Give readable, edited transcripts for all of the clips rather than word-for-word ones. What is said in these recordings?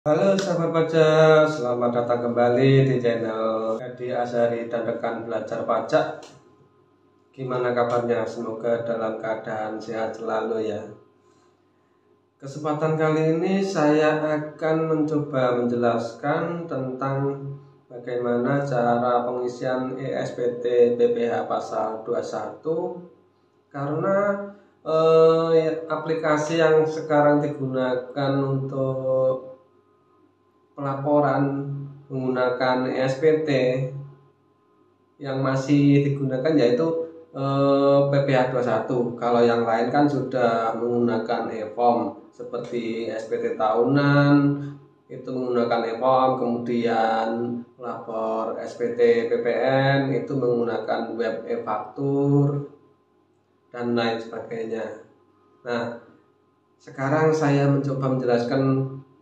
Halo sahabat pajak, selamat datang kembali di channel Edi Azhari dan rekan belajar pajak. Gimana kabarnya? Semoga dalam keadaan sehat selalu ya. Kesempatan kali ini saya akan mencoba menjelaskan tentang bagaimana cara pengisian ESPT BPH pasal 21 karena aplikasi yang sekarang digunakan untuk pelaporan menggunakan ESPT yang masih digunakan yaitu PPh 21. Kalau yang lain kan sudah menggunakan e-form seperti SPT tahunan itu menggunakan e-form, kemudian lapor SPT PPN itu menggunakan web e-faktur dan lain sebagainya. Nah, sekarang saya mencoba menjelaskan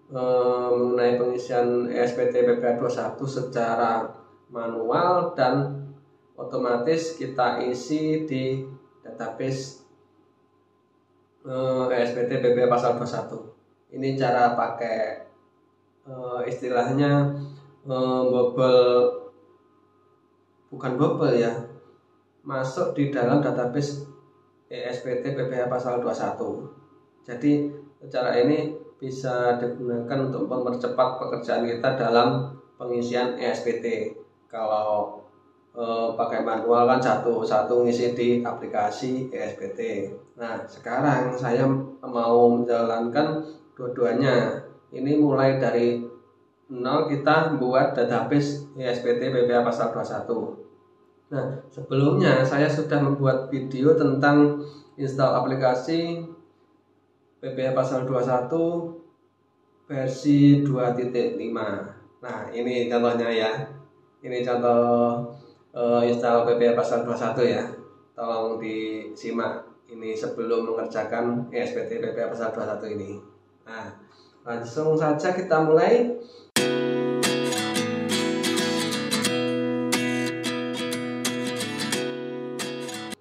mengenai pengisian ESPT PPh 21 secara manual dan otomatis kita isi di database ESPT PPh pasal 21. Ini cara pakai istilahnya bobol, bukan bobol ya, masuk di dalam database ESPT PPh pasal 21. Jadi cara ini bisa digunakan untuk mempercepat pekerjaan kita dalam pengisian ESPT. Kalau pakai manual kan satu ngisi di aplikasi ESPT. Nah, sekarang saya mau menjalankan dua-duanya. Ini mulai dari nol kita buat database ESPT PPh pasal 21. Nah, sebelumnya saya sudah membuat video tentang install aplikasi PPh pasal 21 versi 2.5. Nah, ini contohnya ya. Ini contoh install PPh pasal 21 ya. Tolong disimak. Ini sebelum mengerjakan ESPT PPh pasal 21 ini. Nah, langsung saja kita mulai.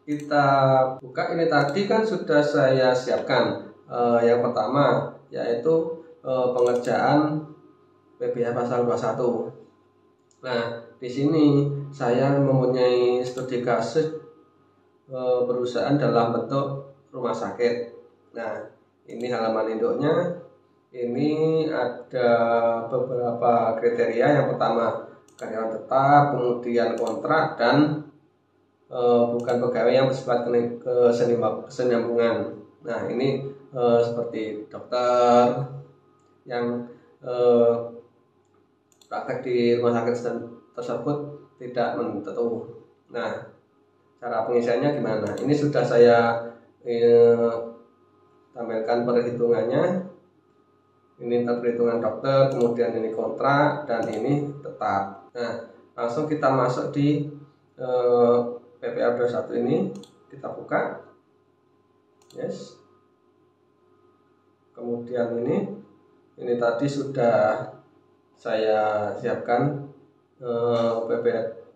Kita buka, ini tadi kan sudah saya siapkan. Yang pertama yaitu pengerjaan PPh pasal 21. Nah, di sini saya mempunyai studi kasus perusahaan dalam bentuk rumah sakit. Nah, ini halaman induknya. Ini ada beberapa kriteria. Yang pertama karyawan tetap, kemudian kontrak, dan bukan pegawai yang bersifat kesinambungan. Nah, ini seperti dokter yang praktek di rumah sakit tersebut tidak menentu. Nah, cara pengisiannya gimana? Ini sudah saya tampilkan perhitungannya. Ini perhitungan dokter, kemudian ini kontrak, dan ini tetap. Nah, langsung kita masuk di PPh 21 ini, kita buka. Yes. Kemudian ini tadi sudah saya siapkan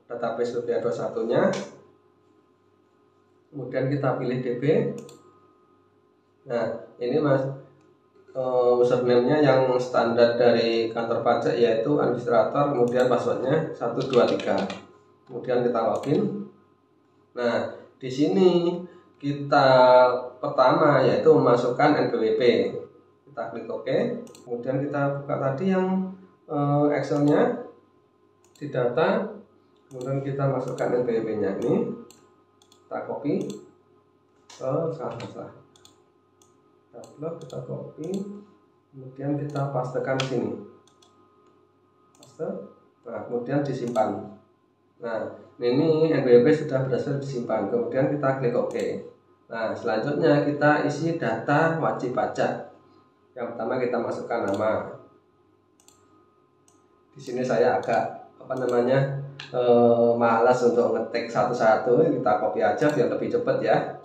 database PPh 21 nya. Kemudian kita pilih DB. Nah, ini username-nya yang standar dari kantor pajak yaitu administrator, kemudian passwordnya 123. Kemudian kita login. Nah, di sini kita pertama yaitu memasukkan NPWP. Kita klik OK. Kemudian kita buka tadi yang Excel-nya di data. Kemudian kita masukkan NPWP-nya ini. Kita copy ke salah. Kita copy, kemudian kita pastekan di sini. Paste. Nah, kemudian disimpan. Nah, ini NPWP sudah berhasil disimpan. Kemudian kita klik OK. Nah, selanjutnya kita isi data wajib pajak. Yang pertama kita masukkan nama. Di sini saya agak malas untuk ngetik satu-satu. Kita copy aja biar lebih cepat ya.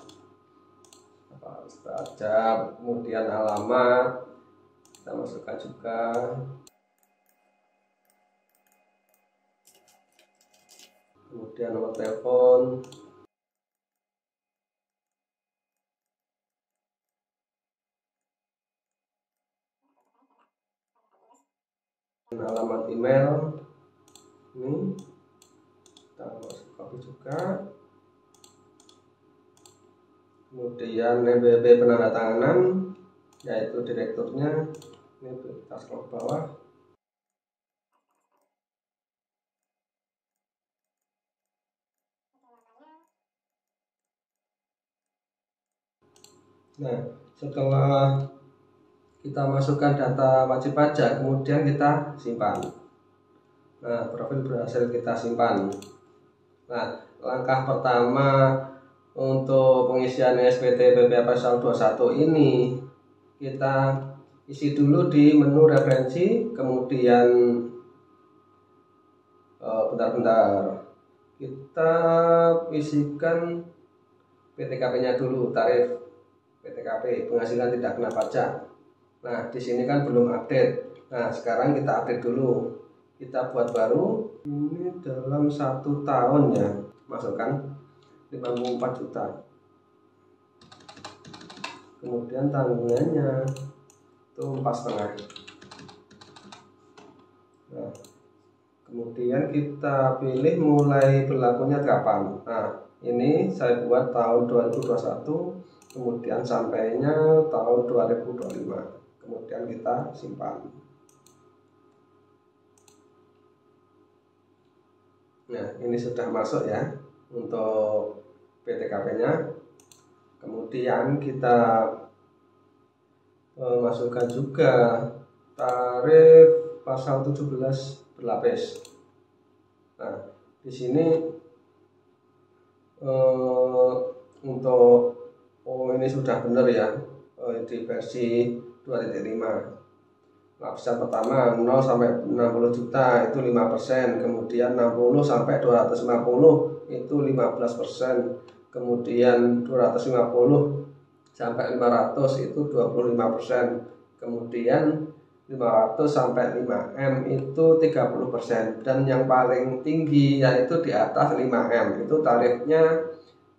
Pajak, kemudian alamat kita masukkan juga. Kemudian nomor telepon. alamat email ini kita copy juga, kemudian NPWP penandatanganan yaitu direkturnya, ini kita scroll ke bawah. Nah, setelah kita masukkan data wajib pajak, kemudian kita simpan. Nah, profil berhasil kita simpan. Nah, langkah pertama untuk pengisian SPT PPh Pasal 21 ini, kita isi dulu di menu referensi, kemudian bentar-bentar kita isikan PTKP-nya dulu, tarif PTKP, penghasilan tidak kena pajak. Nah, di sini kan belum update. Nah, sekarang kita update dulu. Kita buat baru. Ini dalam 1 tahun ya, masukkan 54 juta. Kemudian tanggungannya itu 4,5. Nah, kemudian kita pilih mulai berlakunya kapan. Nah, ini saya buat tahun 2021, kemudian sampainya tahun 2025. Kemudian kita simpan. Nah, ini sudah masuk ya untuk PTKP-nya. Kemudian kita masukkan juga tarif pasal 17 berlapis. Nah, di sini untuk ini sudah benar ya, di versi 2.5. Lapisan pertama 0 sampai 60 juta itu 5%, kemudian 60 sampai 250 itu 15%, kemudian 250 sampai 500 itu 25%, kemudian 500 sampai 5M itu 30%, dan yang paling tinggi yaitu di atas 5M itu tarifnya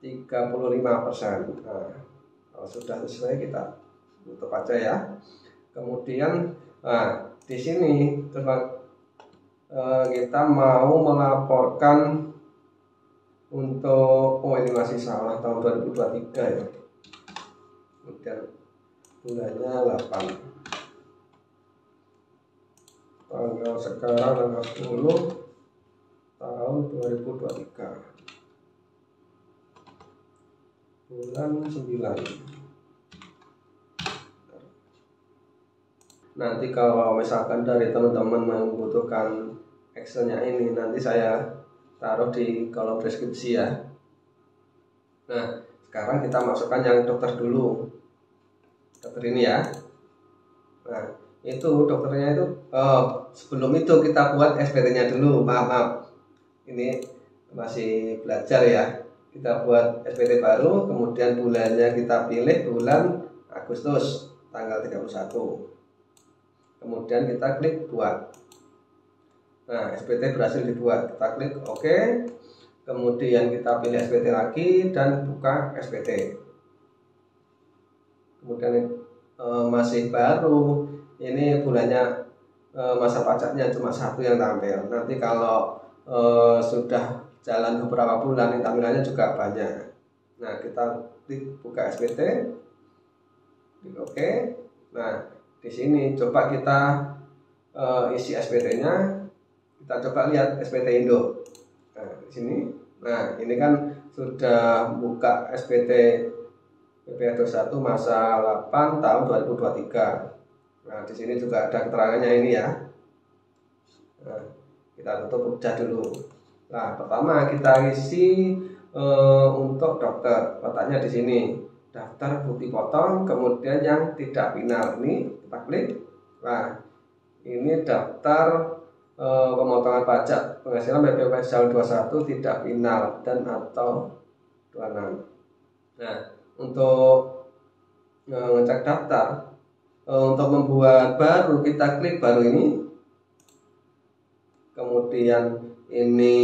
35%. Nah, kalau sudah sesuai kita tutup aja ya. Kemudian di sini kita mau melaporkan untuk ini masih salah tahun 2023 ya. Kemudian bulannya 8. Tanggal sekarang tanggal 10 tahun 2023. Bulan 9. Nanti kalau misalkan dari teman-teman membutuhkan Excelnya ini, nanti saya taruh di kolom deskripsi ya. Nah, sekarang kita masukkan yang dokter dulu. Dokter ini ya. Nah, itu dokternya itu sebelum itu kita buat SPT-nya dulu. Maaf. Ini masih belajar ya. Kita buat SPT baru, kemudian bulannya kita pilih bulan Agustus tanggal 31. Kemudian kita klik buat. Nah, SPT berhasil dibuat. Kita klik OK. Kemudian kita pilih SPT lagi dan buka SPT. Kemudian masih baru. Ini bulannya masa pajaknya cuma 1 yang tampil. Nanti kalau sudah jalan beberapa bulan, tampilannya juga banyak. Nah, kita klik buka SPT. Klik OK. Nah, di sini coba kita isi SPT-nya, kita coba lihat SPT Indo. Nah, di sini, nah ini kan sudah buka SPT PPh 21 masa 8 tahun 2023. Nah, di sini juga ada keterangannya ini ya. Nah, kita tutup udah dulu. Nah, pertama kita isi untuk dokter, letaknya di sini. Daftar bukti potong, kemudian yang tidak final ini kita klik. Nah, ini daftar pemotongan pajak penghasilan PPh Pasal 21 tidak final dan atau 26. Nah, untuk ngecek daftar, untuk membuat baru kita klik baru ini. Kemudian ini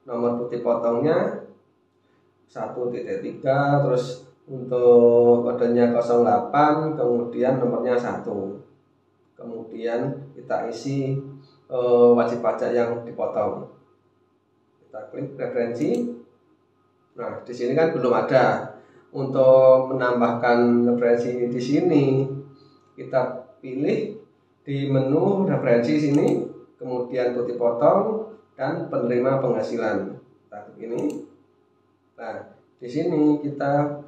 nomor bukti potongnya 1.3, terus untuk kodenya 08, kemudian nomornya 1. Kemudian kita isi wajib pajak yang dipotong. Kita klik referensi. Nah, di sini kan belum ada. Untuk menambahkan referensi di sini, kita pilih di menu referensi sini, kemudian putih potong dan penerima penghasilan. Kita klik ini. Nah, di sini kita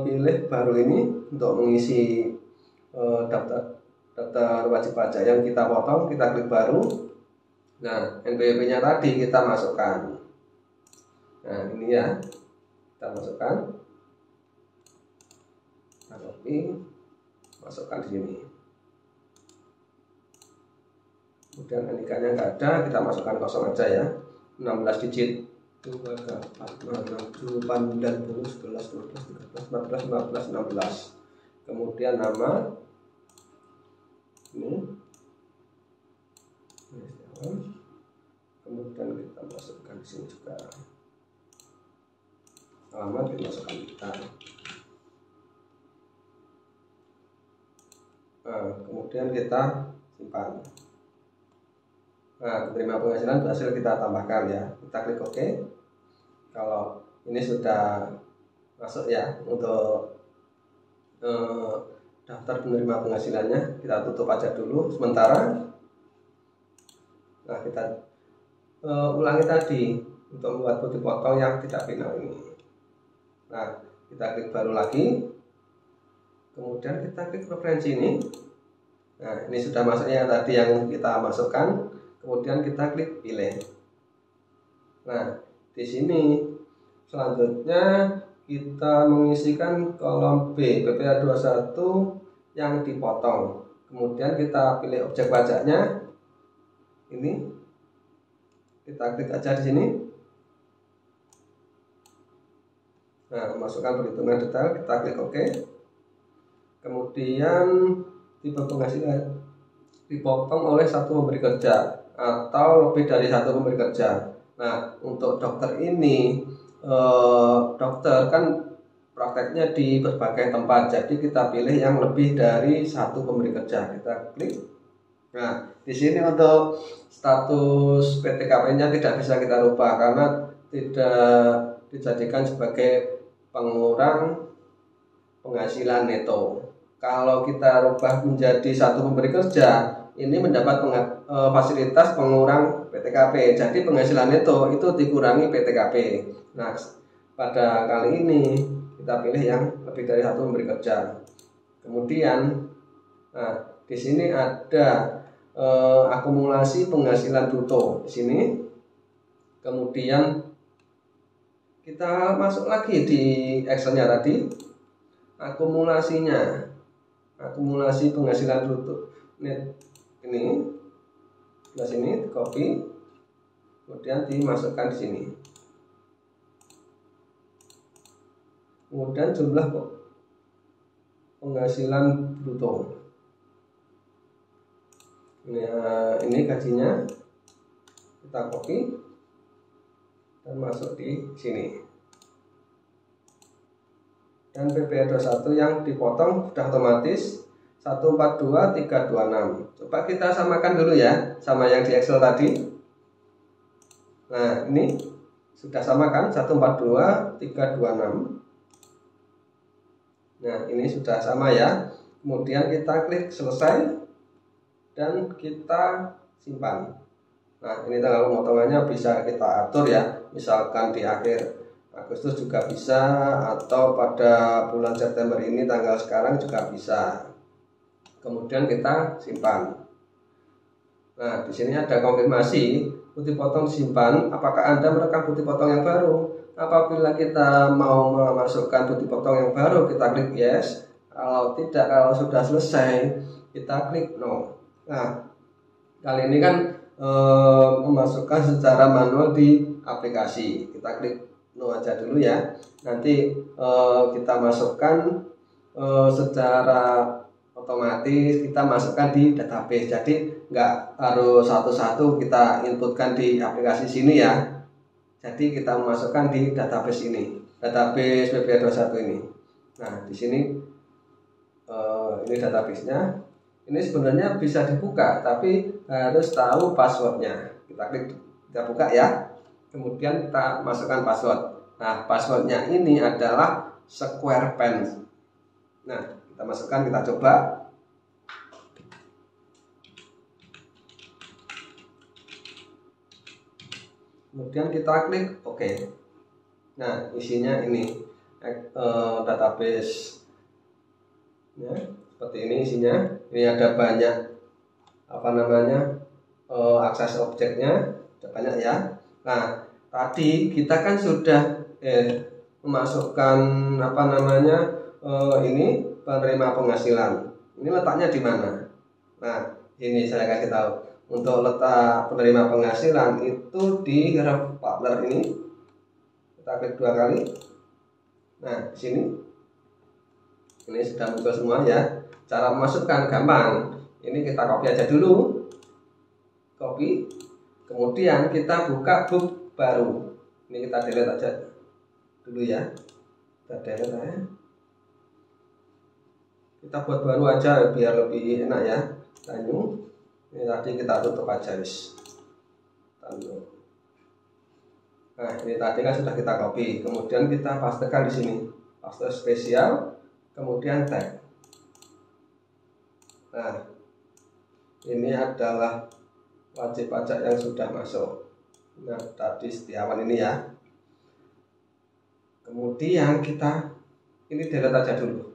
pilih baru ini untuk mengisi daftar wajib pajak yang kita potong. Kita klik baru. Nah, NPWP-nya tadi kita masukkan. Nah, ini ya, kita masukkan, kita copy, masukkan di sini. Kemudian NIK-nya nggak ada, kita masukkan kosong aja ya. 16 digit. 2, 3, 4, 5, 6, 7, 8, 9, 10, 11, 12, 13, 14, 15, 16. Kemudian nama ini. Kemudian kita masukkan di sini juga. Alamat kita masukkan kita. Nah, kemudian kita simpan. Nah, penerima penghasilan berhasil kita tambahkan ya. Kita klik OK. Kalau ini sudah masuk ya untuk daftar penerima penghasilannya, kita tutup aja dulu sementara. Nah, kita ulangi tadi untuk membuat putih potong yang tidak final ini. Nah, kita klik baru lagi, kemudian kita klik referensi ini. Nah, ini sudah masuknya tadi yang kita masukkan, kemudian kita klik pilih. Nah, di sini selanjutnya kita mengisikan kolom B, PPh 21 yang dipotong. Kemudian kita pilih objek pajaknya. Ini kita klik aja di sini. Nah, masukkan perhitungan detail, kita klik OK. Kemudian tipe penghasilan dipotong oleh satu pemberi kerja atau lebih dari satu pemberi kerja. Nah, untuk dokter ini, dokter kan prakteknya di berbagai tempat, jadi kita pilih yang lebih dari satu pemberi kerja. Kita klik. Nah, di sini untuk status PTKP-nya tidak bisa kita rubah karena tidak dijadikan sebagai pengurang penghasilan neto. Kalau kita rubah menjadi satu pemberi kerja, ini mendapat fasilitas pengurang PTKP. Jadi penghasilan neto itu dikurangi PTKP. Nah, pada kali ini kita pilih yang lebih dari satu pemberi kerja. Kemudian, nah, di sini ada akumulasi penghasilan bruto di sini. Kemudian kita masuk lagi di Excel-nya tadi, akumulasinya, akumulasi penghasilan bruto net ini, sebelah sini, copy, kemudian dimasukkan di sini. Kemudian jumlah penghasilan bruto. Ini gajinya, kita copy dan masuk di sini. Dan PPh 21 yang dipotong sudah otomatis 142326. Coba kita samakan dulu ya sama yang di Excel tadi. Nah, ini sudah sama kan, 142326. Nah, ini sudah sama ya. Kemudian kita klik selesai dan kita simpan. Nah, ini tanggal pemotongannya bisa kita atur ya. Misalkan di akhir Agustus juga bisa, atau pada bulan September ini tanggal sekarang juga bisa. Kemudian kita simpan. Nah, di sini ada konfirmasi putih potong disimpan. Apakah Anda merekam putih potong yang baru? Apabila kita mau memasukkan putih potong yang baru, kita klik yes. Kalau tidak, kalau sudah selesai, kita klik no. Nah, kali ini kan memasukkan secara manual di aplikasi. Kita klik no aja dulu ya. Nanti kita masukkan secara otomatis, kita masukkan di database. Jadi nggak harus satu-satu kita inputkan di aplikasi sini ya. Jadi kita memasukkan di database ini, database PPh 21 ini. Nah, di sini ini databasenya. Ini sebenarnya bisa dibuka, tapi harus tahu passwordnya. Kita klik, kita buka ya. Kemudian kita masukkan password. Nah, passwordnya ini adalah Square Pen. Nah, kita masukkan, kita coba. Kemudian kita klik OK. Nah, isinya ini database. Ya, seperti ini isinya. Ini ada banyak akses objeknya, ada banyak ya. Nah, tadi kita kan sudah memasukkan ini penerima penghasilan. Ini letaknya di mana? Nah, ini saya kasih tahu. Untuk letak penerima penghasilan itu di ref partner ini. Kita klik 2 kali. Nah, di sini. Ini sudah muncul semua ya. Cara memasukkan gampang. Ini kita copy aja dulu. Copy. Kemudian kita buka book baru. Ini kita delete aja dulu ya. Kita delete aja. Kita buat baru aja biar lebih enak ya. New. Ini tadi kita tutup aja guys. Nah, ini tadi kan sudah kita copy. Kemudian kita pastekan di sini. Paste spesial. Kemudian tag. Nah, ini adalah wajib pajak yang sudah masuk. Nah, tadi Setiawan ini ya. Kemudian kita ini delete aja dulu.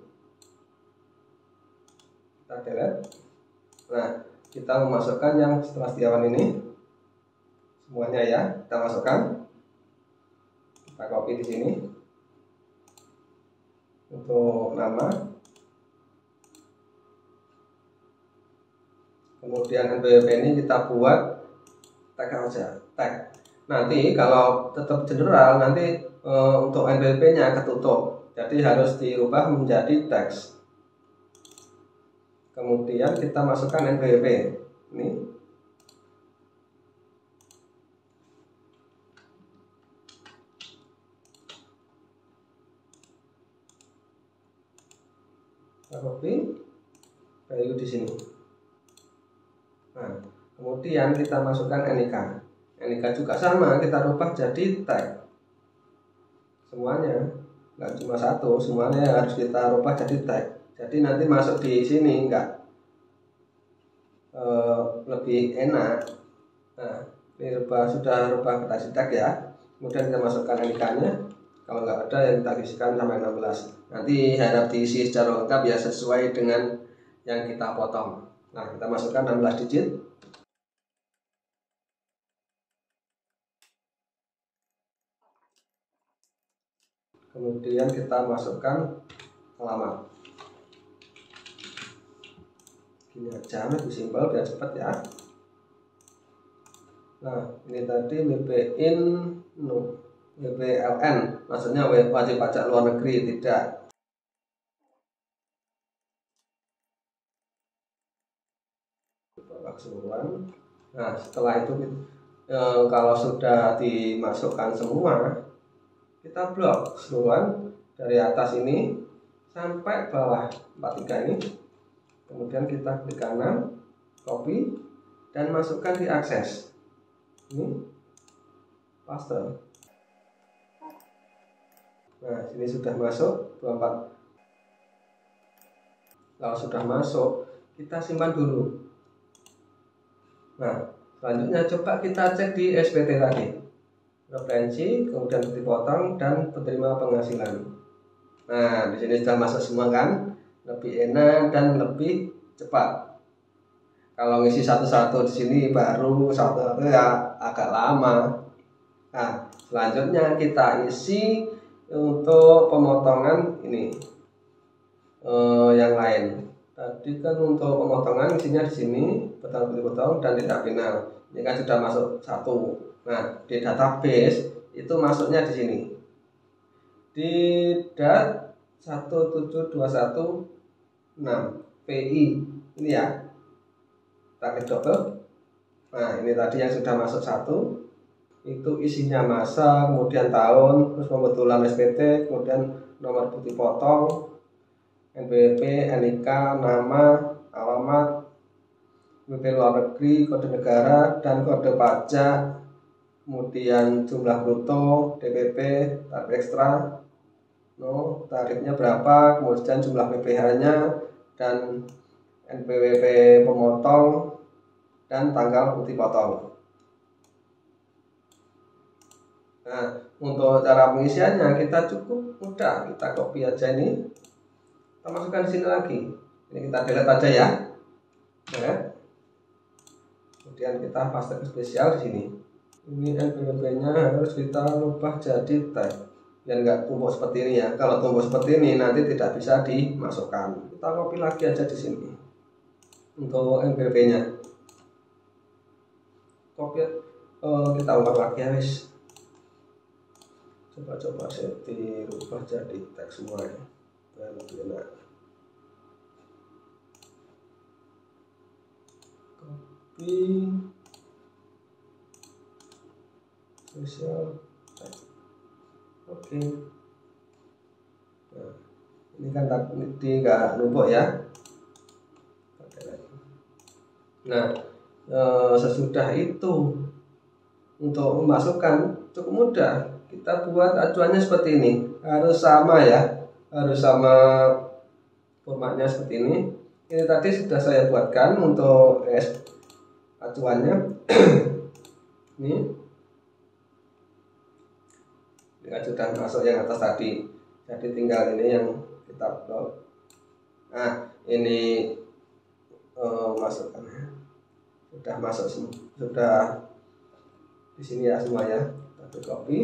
Kita delete. Nah, kita memasukkan yang setelah Setiawan ini semuanya ya. Kita masukkan. Kita copy di sini. Untuk nama, kemudian NPWP ini kita buat tag aja, tag. Nanti kalau tetap general, nanti untuk NPWP nya ketutup, jadi harus dirubah menjadi teks. Kemudian kita masukkan NPWP ini. Copy value di sini. Nah, kemudian kita masukkan NIK. NIK juga sama, kita rubah jadi tag. Semuanya, nggak cuma satu, semuanya harus kita rubah jadi tag. Jadi nanti masuk di sini lebih enak. Nah, ini sudah rubah kita tag ya. Kemudian kita masukkan NIK-nya. Kalau nggak ada yang kita isikan sampai 16. Nanti harap diisi secara lengkap ya sesuai dengan yang kita potong. Nah, kita masukkan 16 digit. Kemudian kita masukkan alamat. Gini aja, lebih simpel biar cepat ya. Nah, ini tadi WPLN, maksudnya wajib pajak luar negeri, tidak. Keseluruhan. Nah, setelah itu kalau sudah dimasukkan semua, kita blok keseluruhan dari atas ini sampai bawah 43 ini. Kemudian kita klik kanan, copy, dan masukkan di akses. Ini paste. Nah, sini sudah masuk 24. Kalau sudah masuk, kita simpan dulu. Nah, selanjutnya coba kita cek di SPT tadi. Referensi, kemudian dipotong dan penerima penghasilan. Nah, di sini sudah masuk semua kan? Lebih enak dan lebih cepat. Kalau ngisi satu-satu di sini baru satu-satu ya agak lama. Nah, selanjutnya kita isi untuk pemotongan ini yang lain. Tadi kan untuk pemotongan isinya di sini potong dan tidak final. Ini kan sudah masuk satu. Nah, di database itu masuknya di sini. Di dat 17216 PI ini ya. Kita klik double. Nah, ini tadi yang sudah masuk satu. Itu isinya masa, kemudian tahun, terus pembetulan SPT, kemudian nomor bukti potong, NPWP, NIK, nama, alamat, WP luar negeri, kode negara, dan kode pajak, kemudian jumlah bruto, DPP, tarif ekstra, tarifnya berapa, kemudian jumlah PPh-nya, dan NPWP pemotong, dan tanggal putih potong. Nah, untuk cara pengisiannya kita cukup mudah, kita copy aja ini, kita masukkan di sini lagi. Ini kita delete aja ya. Nah, kemudian kita paste ke spesial di sini. Ini NPWP-nya harus kita ubah jadi tag, biar nggak tumpuk seperti ini ya. Kalau tumpuk seperti ini nanti tidak bisa dimasukkan. Kita copy lagi aja di sini. Untuk NPWP-nya, copy, kita ubah lagi ya guys. Coba saya dirubah jadi teks semua ya, biar lebih enak. Copy spesial teks. Oke. Nah, ini kan tadi nggak numpuk ya. Nah, sesudah itu untuk memasukkan cukup mudah. Kita buat acuannya seperti ini, harus sama ya, harus sama formatnya seperti ini. Ini tadi sudah saya buatkan untuk acuannya. Ini sudah masuk yang atas tadi, jadi tinggal ini yang kita upload. Nah, ini masukkan, sudah masuk semua, sudah di sini ya semuanya. Kita copy.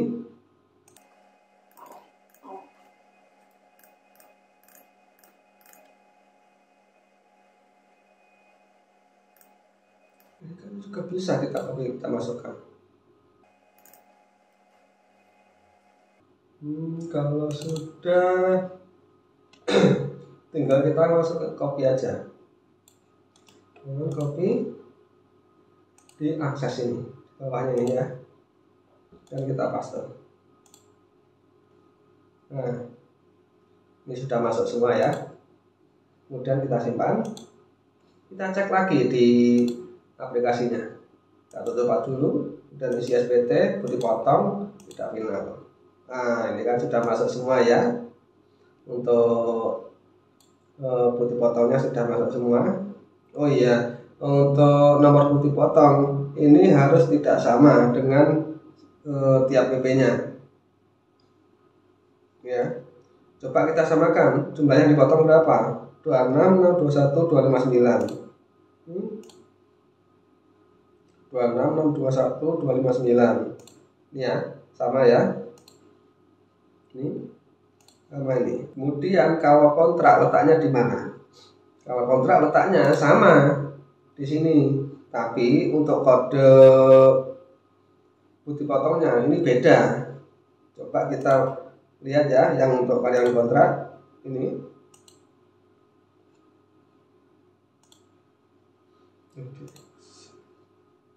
Ini kan juga bisa kita copy, kita masukkan. Kalau sudah tinggal kita masuk ke copy aja. Copy, diakses ini bawahnya ini ya, dan kita paste. Nah, ini sudah masuk semua ya. Kemudian kita simpan, kita cek lagi di aplikasinya. Kita tutup dulu dan isi SPT, putih potong, tidak final. Nah, ini kan sudah masuk semua ya. Untuk putih potongnya sudah masuk semua. Oh iya, untuk nomor putih potong ini harus tidak sama dengan tiap PP-nya. Ya, coba kita samakan jumlah yang dipotong berapa? 26, 6, 21, 259. 26, 6, 21, 259. Ini ya, sama ya. Ini sama ini. Kemudian kalau kontrak letaknya di mana? Kalau kontrak letaknya sama di sini, tapi untuk kode putih potongnya ini beda. Coba kita lihat ya, yang untuk varian kontrak ini.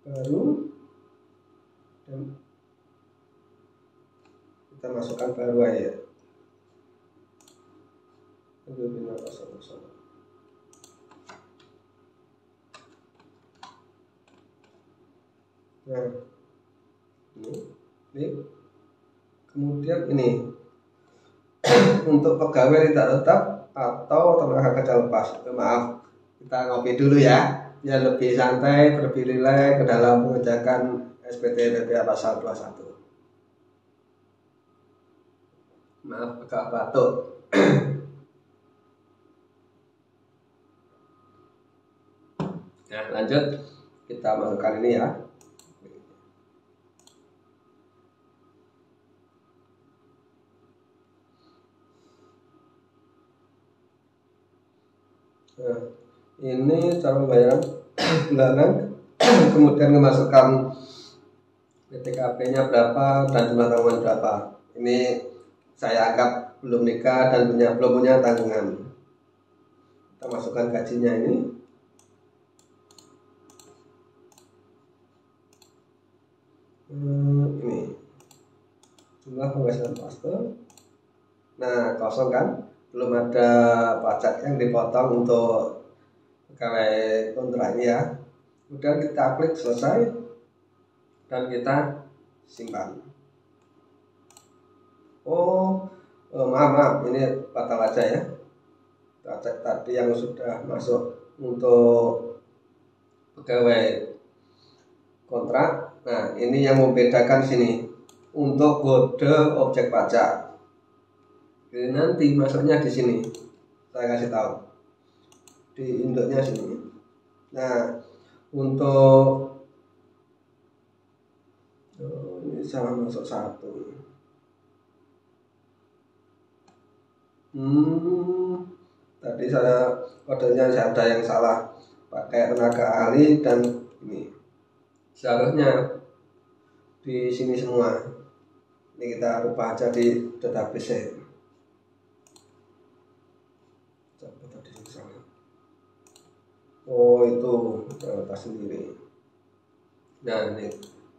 Baru, dan kita masukkan baru aja. Nah, ini. Kemudian ini untuk pegawai tidak tetap atau tenaga kerja lepas. Maaf, kita ngopi dulu ya, biar lebih santai, lebih rileks ke dalam mengerjakan SPT PPh pasal 21. Maaf, agak batuk. Nah, lanjut, kita masukkan ini ya. Nah, ini cara pembayaran bulanan, kemudian memasukkan PTKP-nya berapa dan jumlah tanggungan berapa. Ini saya anggap belum nikah dan belum punya tanggungan. Kita masukkan gajinya ini. Ini jumlah penghasilan paste. Nah, kosong kan, belum ada pajak yang dipotong untuk pegawai kontrak ini ya. Kemudian kita klik selesai dan kita simpan. Maaf, ini batal aja ya. Kita cek tadi yang sudah masuk untuk pegawai kontrak. Nah, ini yang membedakan sini untuk kode objek pajak. Jadi nanti masuknya di sini. Saya kasih tahu di induknya sini. Nah, untuk ini salah masuk satu. Tadi kodenya saya ada yang salah, pakai tenaga ahli dan ini seharusnya di sini semua. Ini kita rubah aja di database. Itu data sendiri. Nah, ini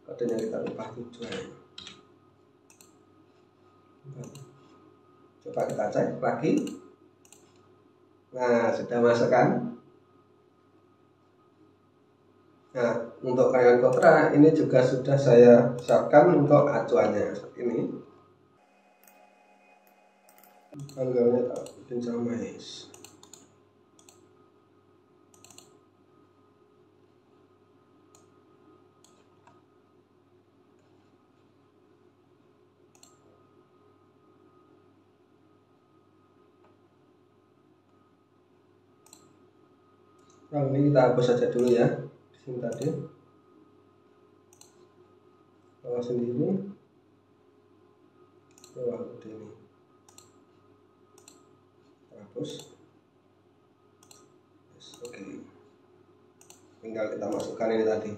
kodenya kita rubah tujuan. Coba kita cek lagi. Nah, sudah masuk kan? Nah, untuk karyawan kontrak ini juga sudah saya siapkan untuk acuannya seperti ini. Tanggalnya tak bikin sama is. Nah, ini kita hapus saja dulu ya. Di sini tadi. Kalau sendiri. Seperti ini. Hapus. Oke. Tinggal kita masukkan ini tadi.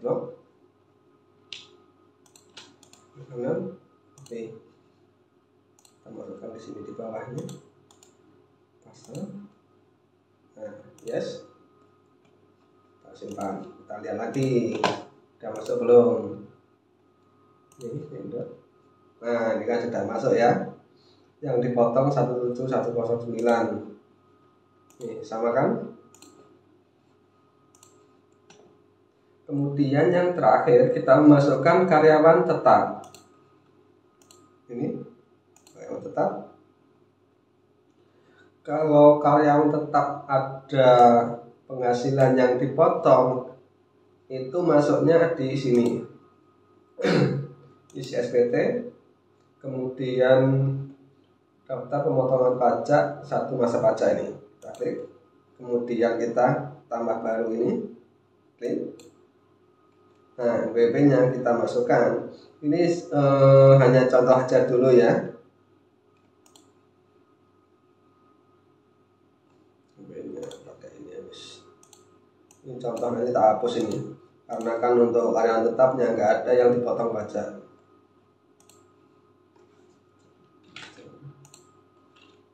Blok kanan. Oke, kita masukkan di sini di bawahnya, pasang. Nah, yes, kita simpan. Kita lihat lagi sudah masuk belum. Ini nah, ini kan sudah masuk ya, yang dipotong 17109. Ini sama kan. Kemudian yang terakhir kita memasukkan karyawan tetap. Ini karyawan tetap. Kalau karyawan tetap ada penghasilan yang dipotong, itu masuknya di sini. Isi SPT, kemudian daftar pemotongan pajak satu masa pajak ini. Kita klik. Kemudian kita tambah baru ini. Klik. Nah, WP-nya kita masukkan. Ini hanya contoh aja dulu ya. WP-nya pakai ini habis. Ini contoh, nanti tak hapus ini. Karena kan untuk karyawan tetapnya nggak ada yang dipotong pajak.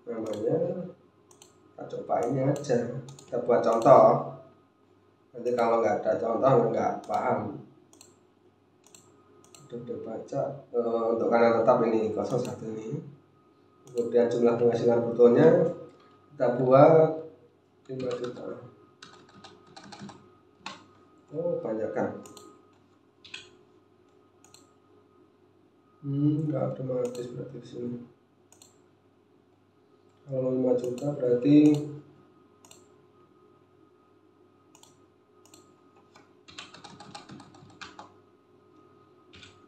Namanya kita coba ini aja. Kita buat contoh. Nanti kalau nggak ada contoh nggak paham. Sudah baca untuk karyawan tetap ini 01 ini. Kemudian jumlah penghasilan brutonya kita buat 5 juta. Banyak kan. Nggak otomatis berarti di sini. Kalau 5 juta berarti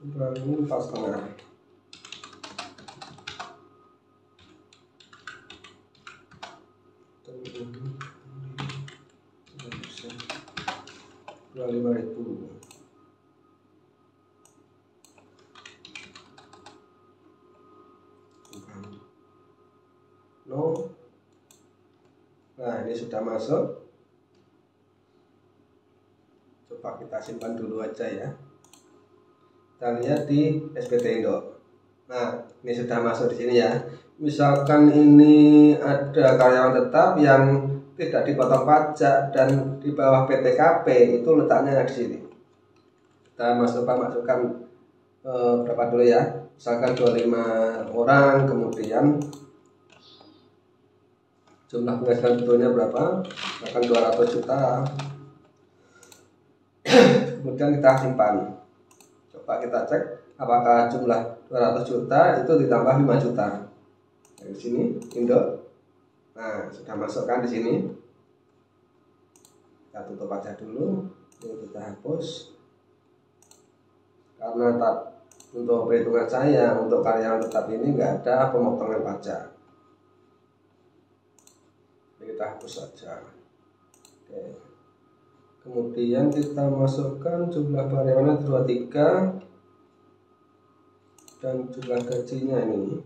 ini 4,5. Dua 5.000. No. Nah, ini sudah masuk. Coba kita simpan dulu aja ya. Kita lihat di SPT Indo. Nah, ini sudah masuk di sini ya. Misalkan ini ada karyawan tetap yang tidak dipotong pajak dan di bawah PTKP itu letaknya di sini. Kita masukkan berapa dulu ya, misalkan 25 orang, kemudian jumlah penghasilan betulnya berapa, akan 200 juta. Kemudian kita simpan. Coba kita cek apakah jumlah 200 juta itu ditambah 5 juta. Dari sini Indo. Nah, sudah masukkan di sini. Kita tutup aja dulu. Ini kita hapus. Karena untuk perhitungan saya untuk karyawan tetap ini nggak ada pemotongan pajak. Jadi kita hapus saja. Oke. Kemudian kita masukkan jumlah karyawannya 23 dan jumlah gajinya ini.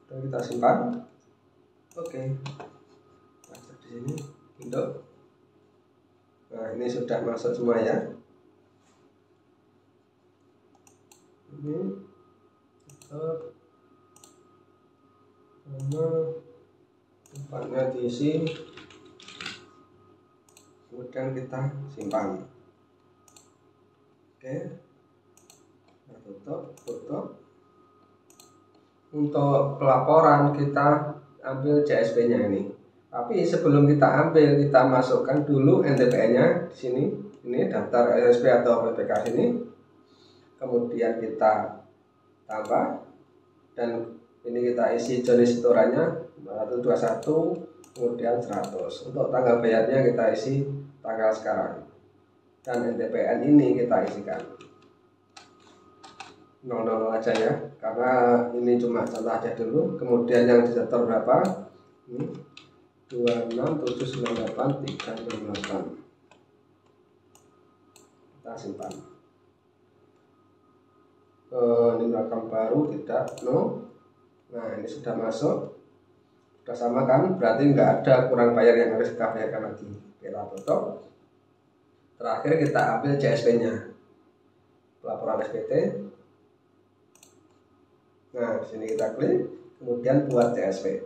Dan kita simpan. Oke. Masuk di sini Indo. Nah, ini sudah masuk semua ya. Ini sama tempatnya diisi, kemudian kita simpan. Oke, kita tutup. Untuk pelaporan kita ambil CSP nya ini, tapi sebelum kita ambil, kita masukkan dulu NTPN nya di sini. Ini daftar SSP atau PPK sini, kemudian kita tambah, dan ini kita isi jenis setorannya 121, kemudian 100. Untuk tanggal bayarnya kita isi tanggal sekarang, dan NTPN ini kita isikan 00 aja ya, karena ini cuma contoh aja dulu. Kemudian yang disetor berapa? Ini 26798,368. Kita simpan. Ini rekam baru tidak no. Nah, ini sudah masuk, sudah sama kan, berarti nggak ada kurang bayar yang harus kita bayarkan lagi. Kita tutup. Terakhir kita ambil CSP nya, pelaporan SPT. Nah, sini kita klik, kemudian buat CSP.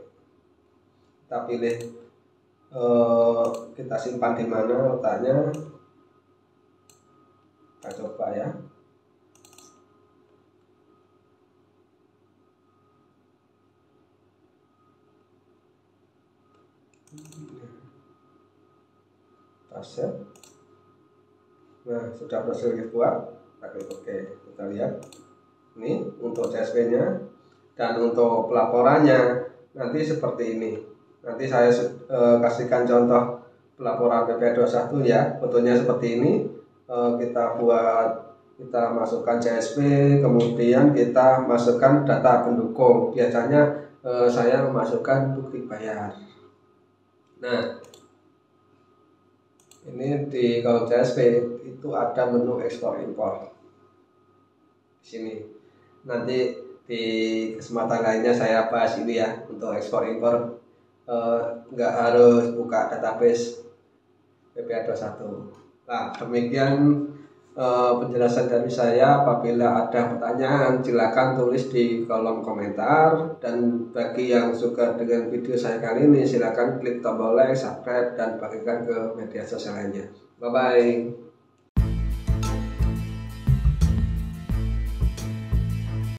Kita pilih kita simpan di mana letaknya. Kita coba ya. Set. Nah, sudah berhasil dibuat. Kita klik OK. Kita lihat ini untuk CSP nya, dan untuk pelaporannya nanti seperti ini. Nanti saya kasihkan contoh pelaporan PPh 21 ya, fotonya seperti ini. Kita masukkan CSP, kemudian kita masukkan data pendukung. Biasanya saya memasukkan bukti bayar. Nah, ini kalau CSP itu ada menu ekspor impor di sini. Nanti di kesempatan lainnya saya bahas ini ya, untuk ekspor impor. Nggak harus buka database PPh 21. Nah, demikian penjelasan dari saya. Apabila ada pertanyaan silakan tulis di kolom komentar, dan bagi yang suka dengan video saya kali ini silakan klik tombol like, subscribe, dan bagikan ke media sosial lainnya. Bye bye.